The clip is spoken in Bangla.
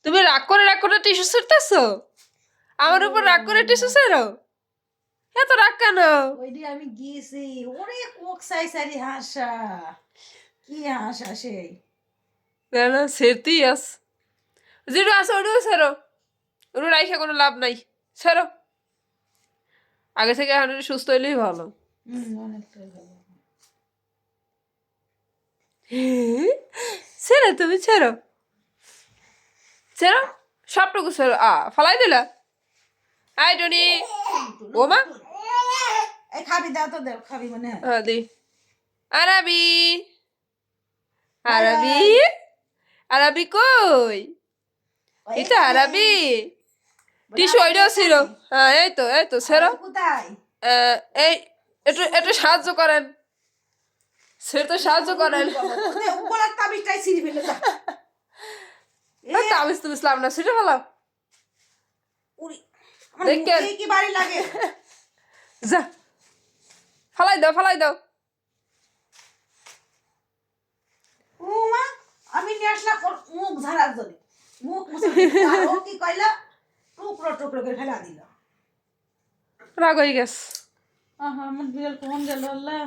তুমি রাগ করে টিস্যু ছিঁড়তেছো আমার উপর রাগ করে টিস্যু ছেড়ো এত রাগ কেন ওইদি আমি গিয়েছি ওরে কোক সাইসারি হাসা কি হাসা সেই না ছেড়তেই আস যেটু আছে ওটুকু ছেড়ো ওটু রাইখে কোনো লাভ নাই ছেড়ো আগে থেকে এখন একটু সুস্থ হইলেই ভালো অনেকটাই ভালো ছেড়ো তুমি ছেড়ো ছেড়ো সবটুকু ছেড়ো ফালাই দিলা আই টনি ও মা এই খাবি দাও তো দেও খাবি মনে হয় হ্যাঁ দি আরাবি আরাবি আরাবি কই এটা আরাবি টিস্যু ওইটাও ছিল হ্যাঁ এই তো ছেড়ো কোথায় এই একটু একটু সাহায্য করেন ছেড়ে তো সাহায্য করেন উপলার তাবিজটাই ছিঁড়ে ফেলে দাও তাবিজ তুমি ইসলাম না ছিঁড়ে ফেলাও উড়ি দেখেন কি বাড়ি লাগে যা ফালাই দাও ও মা আমি নিয়ে আসলাম ওর মুখ ঝাড়ার জন্য মুখ মুছে আর ও কি কইলা টুকরো টুকরো করে ফেলা দিল রাগ হয়ে গেছে আমার বিড়াল কখন গেল আল্লাহ